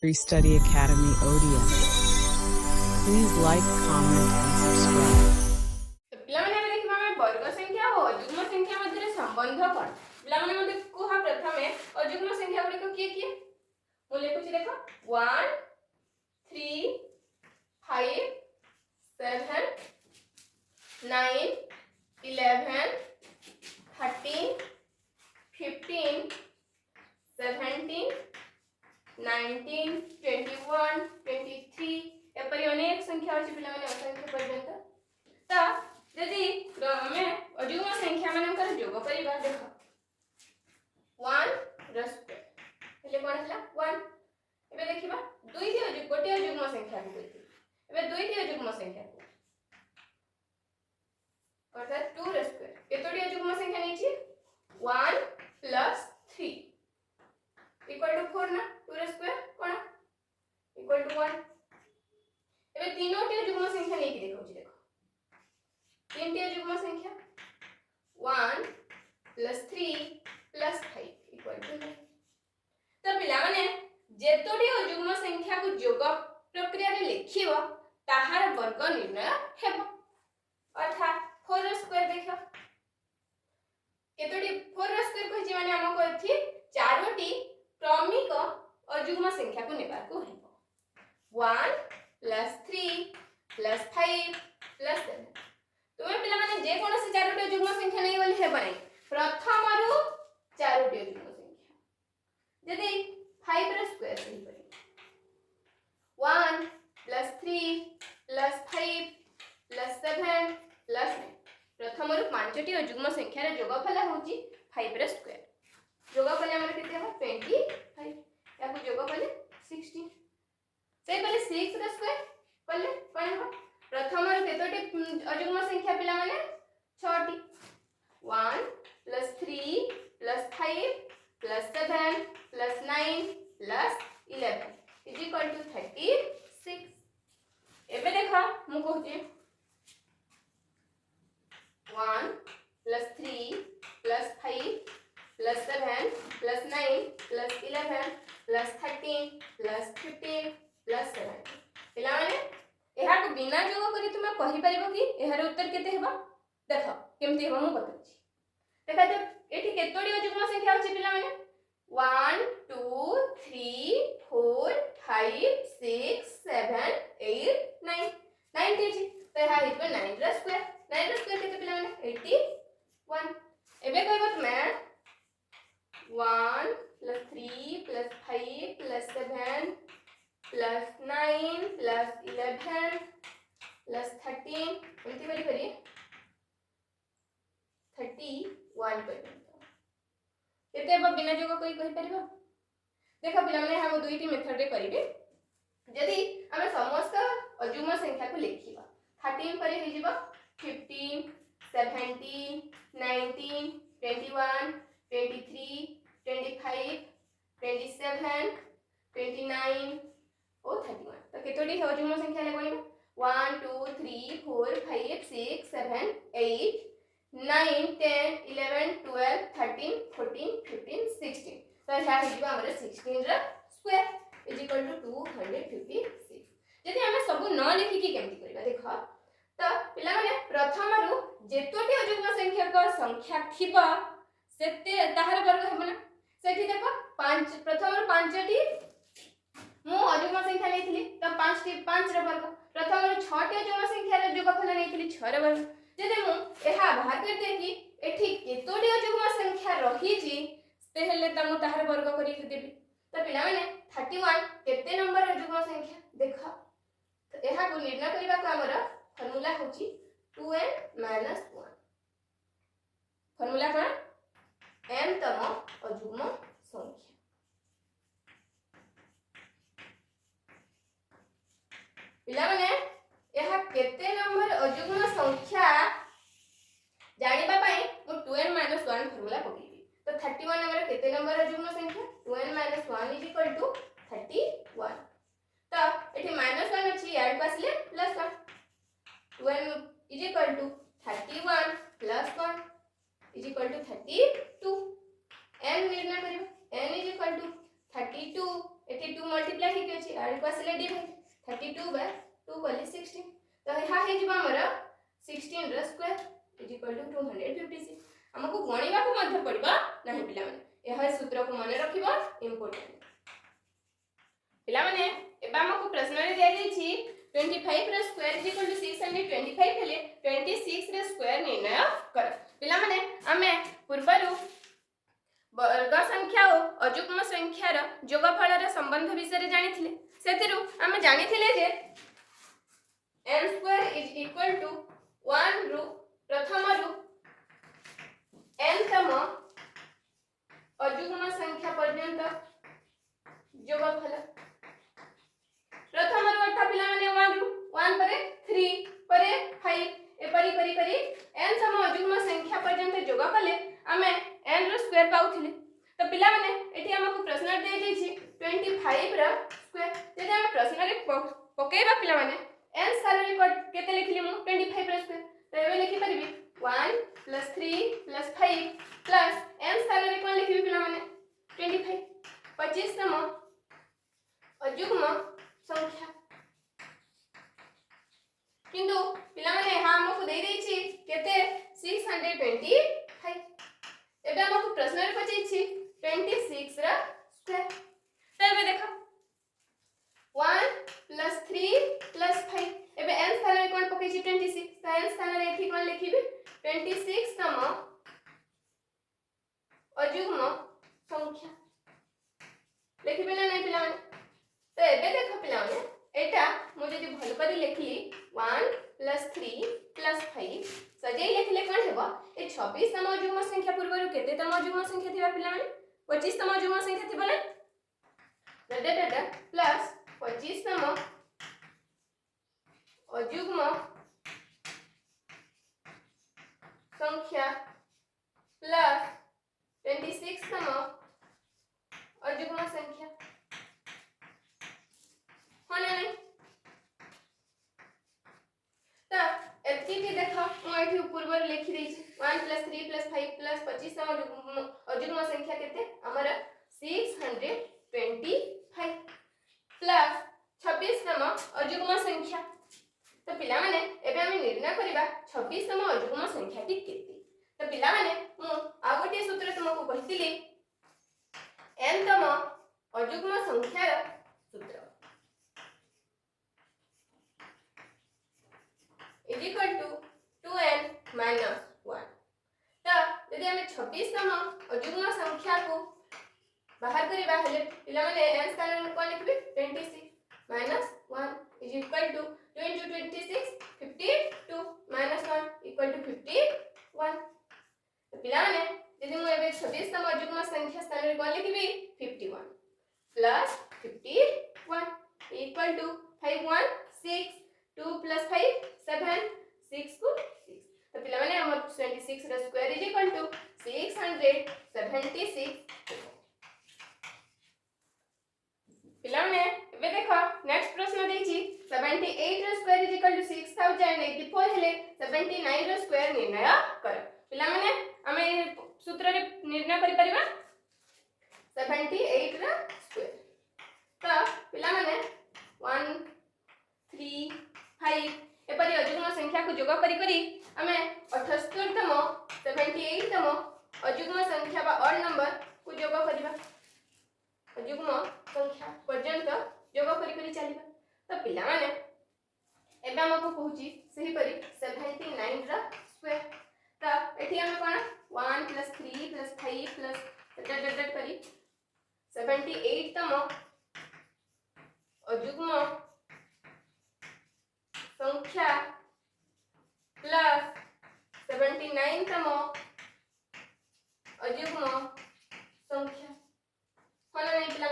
Free Study Academy ODS. Please like, comment, and subscribe. तो पिलाମାନେ ଆମେ ଦେଖିବା ଆମେ ବର୍ଗ ସଂଖ୍ୟା ଓ ଅଯୁଗ୍ମ ସଂଖ୍ୟା ମଧ୍ୟରେ ସମ୍ବନ୍ଧ କ'ଣ ପିଲାମାନେ ମୋତେ କୁହ ପ୍ରଥମେ ଅଯୁଗ୍ମ ସଂଖ୍ୟା ଗୁଡ଼ିକ କିଏ କିଏ ମୁଁ ଲେଖୁଛି ଦେଖ 1 3 5 7 9 11 13 15 17 19 21 23 एपरी अनेक संख्या अछि पिलाମାନେ असंख्य पर्यंत तो यदि आमे अजुग्म संख्या मानकर जोग करिबा देख 1 ର स्क्वायर हेले कोन हला 1 एबे देखिबा दुई दी गोटे अजुग्म संख्या को कइती एबे दुई दी अजुग्म संख्या को अर्थात 2 ର स्क्वायर केतोडी अजुग्म संख्या नेछि 1 + 3 इक्वल टू 4 ना 2 ର स्क्वायर कोन इक्वल टू 1 एबे तीनोटी अजुग्म संख्या नेकी देखौ छी देखो तीनटी अजुग्म संख्या 1 + 3 + 5 इक्वल टू 9 तो पिला माने जेतोटी अजुग्म संख्या को जोग प्रक्रिया रे लिखिबो ताहार वर्ग निर्णय हेबो अर्थात 4 ର स्क्वायर देखो केतोटी 4 ର स्क्वायर कहछि माने हमको एथि चारोटी क्रमिक अजुग्म संख्या को नेबा को हेबो 1 + 3 + 5 + 7 तुमे पिला माने जे कोनोसी चारोटी अजुग्म संख्या नै बोली हेबो नै प्रथम रु चारोटी अजुग्म संख्या यदि 5 ର स्क्वायर सही पड़ी 1 + 3 + 5 + 7 + 9 प्रथम रु पांचटी अजुग्म संख्या रे जोगफल होची 5 ର स्क्वायर जोगफल हमर केते हो 25 याको जोगफल 16 से पहले 6 ର स्क्वायर पहले कोन हो प्रथम रु केतोटी अजुग्म संख्या पिला माने 6टी 1 + 3 + 5 + 7 + 9 + 11 = 36 एबे देखो मु कहूची 1 + 3 + 5 + 7 + 9 + 11 + 13 + 15 + 17 पिला माने एहा को बिना जोग करी तुमे कहि परिबो कि एहार उत्तर केते हेबा देखो केमती हेबा मु बताउची देखा तो एठी केतोडी अजुग्म संख्या अछि पिला माने 1 2 3 4 5 6 7 8 9 9 टी तो एहा हिबे 9 ର स्क्वायर 9 ର स्क्वायर केते पिला माने 81 एबे कहबो तुमे 1 + 3 + 5 + 7 + 9 + 11 + 13 एमती करी करी 31 पर्यंत केते अब बिना जोग कोई कहि परबो देखो पिला माने हम दुईटी मेथड रे करिवे यदि हम समस्त अजुग्म संख्या को लिखिबा 13 परे हे जिवो 15 17 19 21 23 25 27 29 और 31 तो केतोडी अजुग्म संख्या ले कोइबा 1 2 3 4 5 6 7 8 9 10 11 12 13 14 15 16 तो यहा हिजबा हमरे 16 ର स्क्वायर = 256 यदि हम सब न लिखि कि केमती करबा देखो तो पिला माने प्रथम रु जेतोटी अजुग्म संख्या को संख्या थिबा सेते ताहार वर्ग हेबो ना सेठी देखो 5 प्रथम रु 5टी मु अजुग्म संख्या लेथिली तो 5 ର वर्ग प्रथम रु 6टी अजुग्म संख्या रे जोगफल लेथिली 6 ର वर्ग जदि मु एहा बाहर कर दे कि एठी केतोडी अजुग्म संख्या रही जी ते हेले त मु ताहार वर्ग करी देबी तो पिला माने 31 केते नंबर अजुग्म संख्या देखो तो एहा को निर्णय करबा को हमर फार्मूला होची 2n - 1 फार्मूला कोन n तम अजुग्म संख्या पिला माने एहा केते नंबर अजुग्म संख्या जानिबा पई मु 2n - 1 फार्मूला पकेबी तो 31 हमर केते नंबर अजुग्म संख्या 2n - 1 = 31 तो एठी -1 अछि याड पासले +1 2n = 31 + 1 = 32 n निर्णय करिबा n = 32 एठी 2 मल्टीप्लाई हे अछि आर को आसिले डिवाइड 32 बाय 2 कले 16 तो यहाँ हे जिबा हमर 16 र स्क्वायर इज इक्वल टू 256 हमको गणिबा को मध्य पड़बा नहीं पिला माने यह सूत्र को मन रखिबा इंपोर्टेंट पिला माने एबा हमको प्रश्न रे दिया जाई 25 र स्क्वायर इज इक्वल टू 625 हेले 26 र स्क्वायर निर्णय कर पिला माने हमें पूर्वरु वर्ग संख्या और अयुग्म संख्यार जोगफल संबंध विषय जानिथिले सेतिरु हम जानिथिले जे n square is equal to 1 रु प्रथम रु n तम अयुग्म संख्या पर्यंत जोगफल प्रथम रु अर्थात पिला माने 1 रु 1 परे 3 परे 5 एपरी करी करी n तम अयुग्म संख्या पर्यंत जोग कले हमें n रो स्क्वायर पाउथिले तो पिला माने एठी हमको प्रश्न दे दैछि 25 रो स्क्वायर जदि हम प्रश्न रे पकेबा पिला माने n स्थान रे केते लिखली मु 25 रो स्क्वायर तो एबे लिखि परबी 1 + 3 + 5 प्लस n स्थान रे कोन लिखिबी पिला माने 25 25 तम अयुग्म संख्या किंतु पिला माने हा हमको दे दैछि केते 625 एबे हमको प्रश्न रे पछैछि 26 रा स्क्वायर तो एबे देखो 1 + 3 + 5 एबे n स्थान रे कोन पकेछि 26 तो n स्थान रे एठी कोन लिखिबी 26 तम अयुग्म संख्या लिखिबे ना नहीं पिला माने तो एबे देखो पिला माने एटा मु जदि भल करी लिखली 1 + 3 + 5 सजे लिखले कोन हेबो ए 26 तम अयुग्म संख्या पूर्वरु केते तम अयुग्म संख्या थिबा पिला माने 25 तम अयुग्म संख्या थिबो ना डडडड प्लस 25 तम अयुग्म संख्या प्लस 26 तम अयुग्म संख्या होना नहीं तो एती के देखो मु एठी पूर्वर लिखि देछि 1 + 3 + 5 + 25 तम अयुग्म संख्या केते हमर 625 प्लस 26 तम अयुग्म संख्या तो पिला माने एबे हम निर्णय करिबा 26 तम अयुग्म संख्या टी केते तो पिला माने मु आ गोटे सूत्र तुमको कहितिली n तम अयुग्म संख्यार सूत्र इज इक्वल टू 2n - 1 तो यदि हम 26 तम अयुग्म संख्या को बाहर करिबा हेले पिला माने n स्थान रे कोन लिखबे 26 - 1 is equal to 2 * 26 52 - 1 equal to 51 तो पिला माने यदि मु एबे 26 तम अयुग्म संख्या स्थान रे कोन लिखबी 51 प्लस 51 इक्वल टू 51 6 2 + 5 7 6 को 6 तो पिला माने हम 26 रा स्क्वायर इज इक्वल टू 676 पिला माने एबे देखो नेक्स्ट प्रश्न देछि 78 रा स्क्वायर इज इक्वल टू 6084 हेले 79 रा स्क्वायर निर्णय कर पिला माने हमें सूत्र रे निर्णय करि परिबा 78 रा स्क्वायर तो पिला माने 1 3 5 एपरि अयुग्म संख्या को जोग करी करी हमें 78 तम 78 तम अयुग्म संख्या बा ऑड नंबर को जोग करिबा अयुग्म संख्या पर्यंत जोग करी करी चलिबा तो पिला माने एबे हमको कहूची सही परी 79 रा स्क्वायर तो एठी हम कोन 1 + 3 + 5 प्लस डट करी 78 तम अयुग्म संख्या प्लस 79 तम अयुग्म संख्या होना नहीं पिला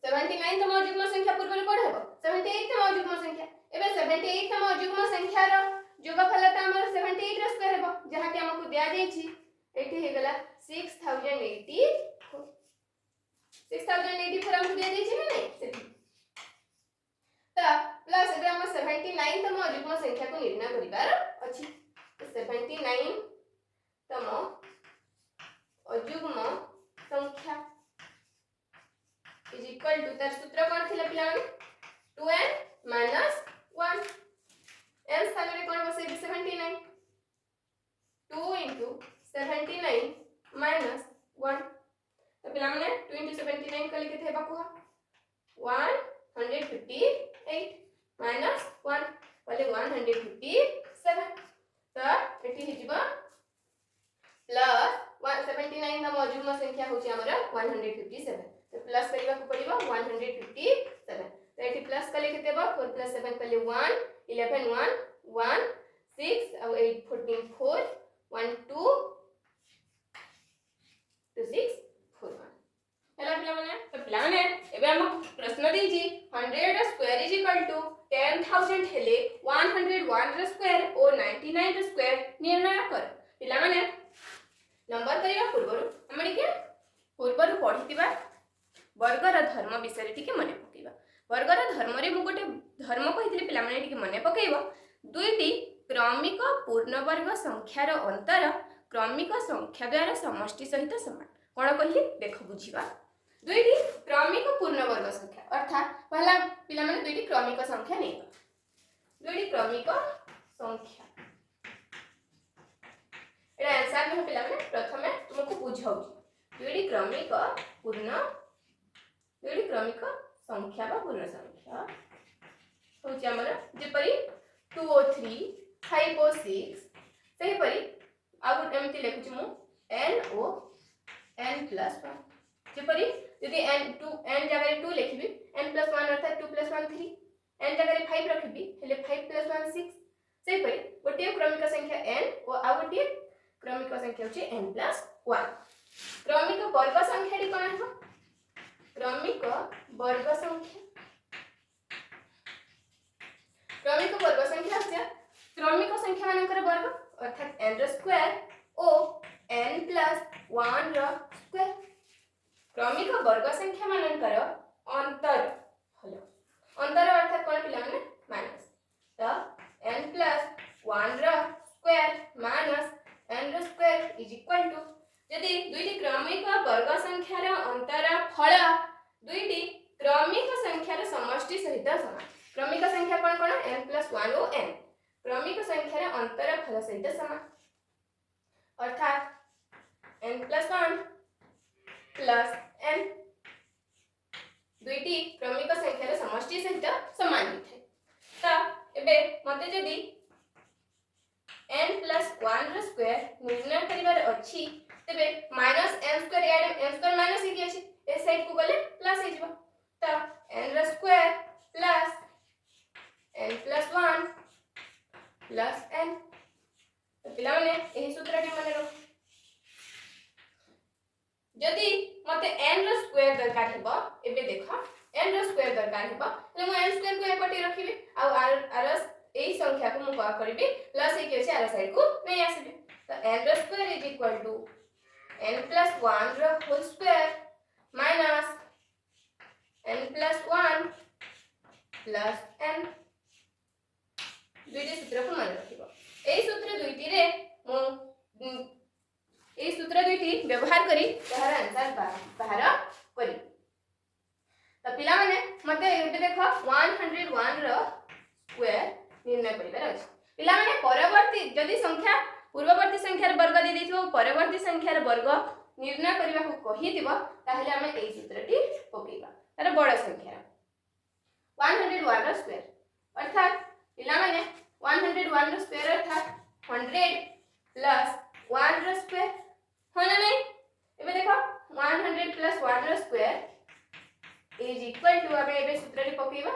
79 तम अयुग्म संख्या पूर्व कोड हेबो 78 तम अयुग्म संख्या एबे 78 तम अयुग्म संख्या रो जोगफल त हमर 78 रो स्क्वायर हेबो जहा कि हमकु दिया जाई छी एठी हे गला 6080 6084 हमकु दिया जाई छी ना नहीं सेठी तो प्लस एबे हम 79 तम अयुग्म संख्या को निर्णय करिबार अछि तो 79 तम अयुग्म संख्या इज इक्वल टू तार सूत्र कोन थिला पिला माने 2n माइनस 1 n स्थान रे कोन बसे 79 2 into 79 minus 1 तो पिला माने 2 into 79 कले केते हेबा कुहा 158 minus 1 कले 157 तो एठी हिजिबा प्लस 179 दा मौजूद संख्या होची हमरा 157 तो प्लस करिबा को पड़िबा 157 तो एठी प्लस कले केते बा 4 plus 7 कले 1 11 1 1 6 और 8 14 4 1 2 2 6 4 1 हेला पिला माने तो पिला माने एबे हम प्रश्न देजी 100 स्क्वायर इज इक्वल टू 10000 हेले 101 र स्क्वायर और 99 र स्क्वायर निर्णय कर पिला माने नंबर करिया पूर्वरु हम टिके पूर्वरु पढितिबा वर्गर धर्म विषय टिके मने पकेबा वर्गर धर्म रे मु गोटे धर्म कहितले पिला माने टिके मने पकेइबो दुईटी क्रमिक पूर्ण वर्ग संख्यार अंतर क्रमिक संख्या द्वारा समष्टि सहित समान कोन कहि देख बुझिबा दुईटी क्रमिक पूर्ण वर्ग संख्या अर्थात पहला पिला माने दुईटी क्रमिक संख्या नै दुईटी क्रमिक संख्या एटा आंसर में पिला माने प्रथमे तुमको बुझाउ दुईटी क्रमिक संख्या बा पूर्ण संख्या होची हमर जेपरी 2 और 3 5 और 6 सही परी आगु एमती लिखुची मु n ओ n plus 1 जेपरी यदि n जगह 2 लिखिबी n plus 1 अर्थात 2 plus 1 3 n जगह 5 रखिबी हेले 5 plus 1 6 सही परी गोटे क्रमिक संख्या n और आ गोटे क्रमिक संख्या होची n plus 1 क्रमिक वर्ग संख्या डी कोन हो क्रमिक वर्ग संख्या क्रमिक वर्ग संख्या है क्रमिक संख्या मानकर वर्ग अर्थात n र स्क्वायर ओ n plus 1 र स्क्वायर क्रमिक वर्ग संख्या मानकर अंतर हलो अंतर अर्थात कोन पिला माने माइनस तो n plus 1 र स्क्वायर माइनस n र स्क्वायर इज इक्वल टू यदि दुईटी क्रमिक वर्ग संख्यार अंतर फल दुईटी क्रमिक संख्यार समष्टि सहित समान क्रमिक संख्या कोन कोन n plus 1 और n क्रमिक संख्यार अंतर फल सहित समान अर्थात n plus 1 plus n दुईटी क्रमिक संख्यार समष्टि सहित समान होथे त एबे मते जदी n plus 1 र स्क्वायर निर्णय करिवार अछि तबे माइनस n स्क्वायर माइनस ही अछि ए साइड को गले प्लस हे जिवो त n र square plus n plus 1 plus n तो पिला माने एही सूत्र के माने रख जदी मते n र स्क्वायर दरकार हेबो एबे देखो n र स्क्वायर दरकार हेबो त मु n स्क्वायर को एपटे रखिबे आ आर एही संख्या को मु का करबी प्लस हे के अछि आर साइड को नै आसीबे तो n र square is equal to n plus 1 र whole square minus n plus 1 plus n दुईटी सूत्र को मन रखिबो एही सूत्र दुईटी रे मु एही सूत्र दुईटी व्यवहार करी तहर आंसर बाहर करी तो पिला माने मते एबे देखो 101 र स्क्वायर निर्णय करिबार अछि पिला माने परवर्ती जदी संख्या पूर्ववर्ती संख्यार वर्ग दे देथिबो परवर्ती संख्यार वर्ग निर्णय करिबा को कहिदिबो ताहले हम एही सूत्रटी पकेइबा तार बड़ संख्या 101 र स्क्वायर अर्थात पिला माने 101 र स्क्वायर अर्थात 100 प्लस 1 र स्क्वायर होना नहीं एबे देखो 100 प्लस 1 र स्क्वायर इज इक्वल टू अब एबे सूत्रटी पकेइबा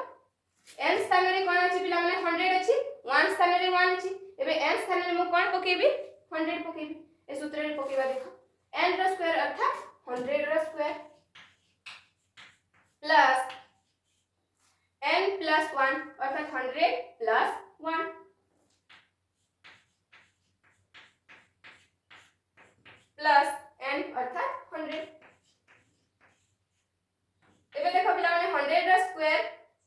n स्थान रे कोन अछि पिला माने 100 अछि 1 स्थान रे 1 अछि एबे n स्थान रे मु कोन पकेइबी 100 पकेइबी ए सूत्र रे पकेइबा देखो n र स्क्वायर अर्थात 100 र स्क्वायर प्लस n plus 1 अर्थात 100 plus 1 प्लस n अर्थात 100 एबे देखो पिला माने 100 र स्क्वायर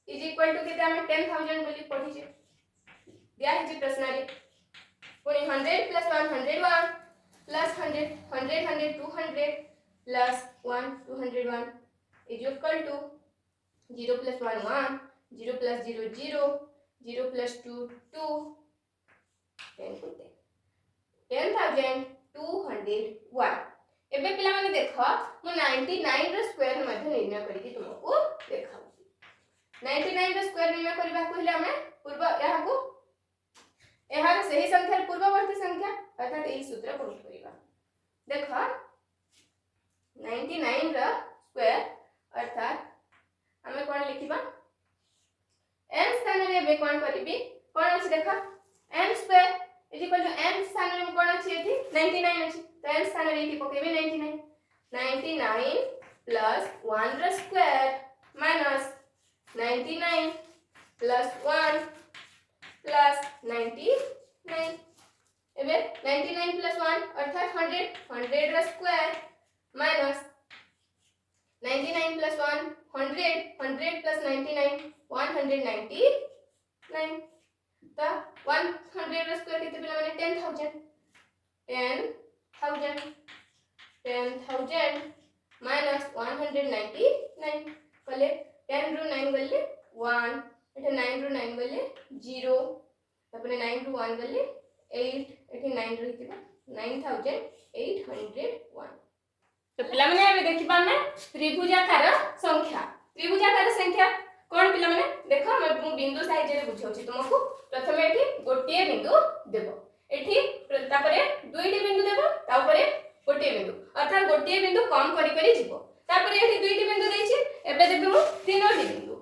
इज इक्वल टू केते हम 10000 बोली पढी जे दिया है जी प्रश्न रे पुनी 100 plus 1 101 plus 100 100 100 200 plus 1 201 is equal to 0 plus 1 1, 0 plus 0 0, 0 plus 2 2, 10 कोते 10,201। एबे पिला माने देखो मु 99 रो स्क्वायर मध्ये निर्णय करिकि तुमको देखाउ 99 रो स्क्वायर निर्णय करबा कहले हमें पूर्व यहा को एहार सही संख्या पूर्ववर्ती संख्या अर्थात एही सूत्र प्रयोग करिबा। देखो 99 रो स्क्वायर अर्थात हमें कोन लिखिबा n स्थान रे बे कोन करिबी कोन अछि देखो n square is equal to n स्थान रे कोन अछि एठी 99 अछि तो n स्थान रे एठी पकेबे 99 प्लस 1 रो स्क्वायर माइनस 99 प्लस 1 प्लस 99 एबे 99 प्लस 1 अर्थात 100 रो स्क्वायर माइनस 99 plus 1 100 plus 99 199 तो 100 रो स्क्वायर कितने पिला माने 10,000 माइनस 199 कले 10 रो 9 गले 1 एटा 9 रो 9 गले 0 तपने 9 रो 1 गले 8 एठी 9 रो हितिबा 9801। तो पिला माने अब देखिबा हम त्रिभुजाकार संख्या कोन पिला माने देखो मु बिंदु साइज रे बुझाउची तुमको प्रथमे एठी गोटिए बिंदु देबो एठी तापरे दुईटी बिंदु देबो तापरे गोटिए बिंदु अर्थात गोटिए बिंदु कम करी करी जीवो तापरे एठी दुईटी बिंदु देछि एबे देबे मु तीनोटी बिंदु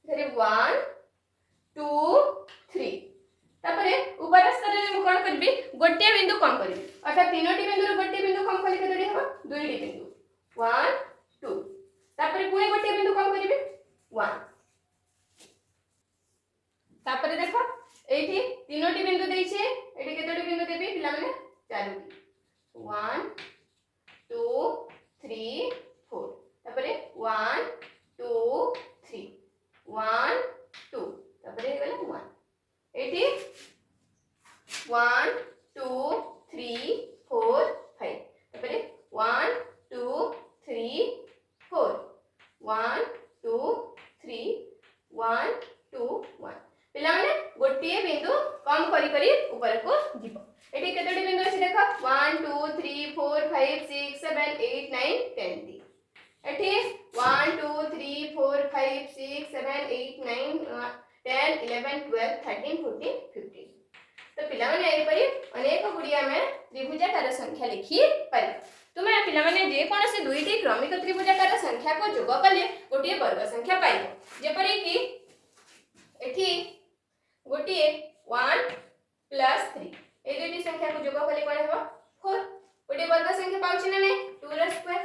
धरे 1 2 3 तापरे ऊपर स्तर रे मु कोन करबी गोटिए बिंदु कम करबी अर्थात तीनोटी बिंदु रो गोटिए बिंदु कम कली केतडी हबो दुईटी बिंदु 1 2 तापरे पुणे गोटिए बिंदु कम करबी 1 तापरे देखो एठी तीनोटी बिंदु देइछे एठी केतडी बिंदु देबी पिला माने चारोटी 1 2 3 4 तापरे 1 2 3 1 2 तापरे गले 1 एठी 1 2 3 4 5 तापरे 1 2 3 4 1 2 3 1 2 1 पिला माने गोटिए बिंदु कम करी करी ऊपर को जीवो एठी केतडी बिंदु अछि देखो 1 2 3 4 5 6 7 8 9 10 दी एठी 1 2 3 4 5 6 7 8 9 10 11 12 13 14 15 तो पिला माने एई परी अनेक गुडिया में त्रिभुजाकार संख्या लिखि पारि तुमे पिला माने जे कोनसे दुईटी क्रमिक त्रिभुजाकार संख्या को जोग कले गोटिए वर्ग संख्या पाइबो जेपरि कि एठी गोटिए 1 प्लस 3 ए दुईटी संख्या को जोग कले कोन हेबो 4 गोटिए वर्ग संख्या पाउछि ना नै 2 रो स्क्वायर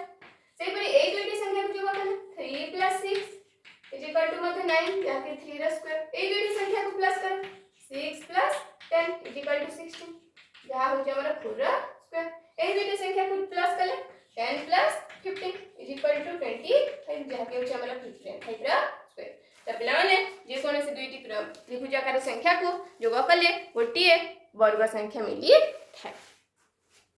सेहि परि ए दुईटी संख्या को जोग कले 3 प्लस 6 इज इक्वल टू मते 9 जाके 3 रो स्क्वायर ए दुईटी संख्या को प्लस कर 6 प्लस 10 इज इक्वल टू 16 जहा हो जे हमर 4 रो स्क्वायर ए दुईटी संख्या को प्लस कले 10 प्लस 15 इज इक्वल टू 25 जहा के हो जे हमर 15 रो स्क्वायर तो पिला माने जे कोन से दुईटी त्रिभुजाकार संख्या को जोग कले गोटिए वर्ग संख्या मिली थाए।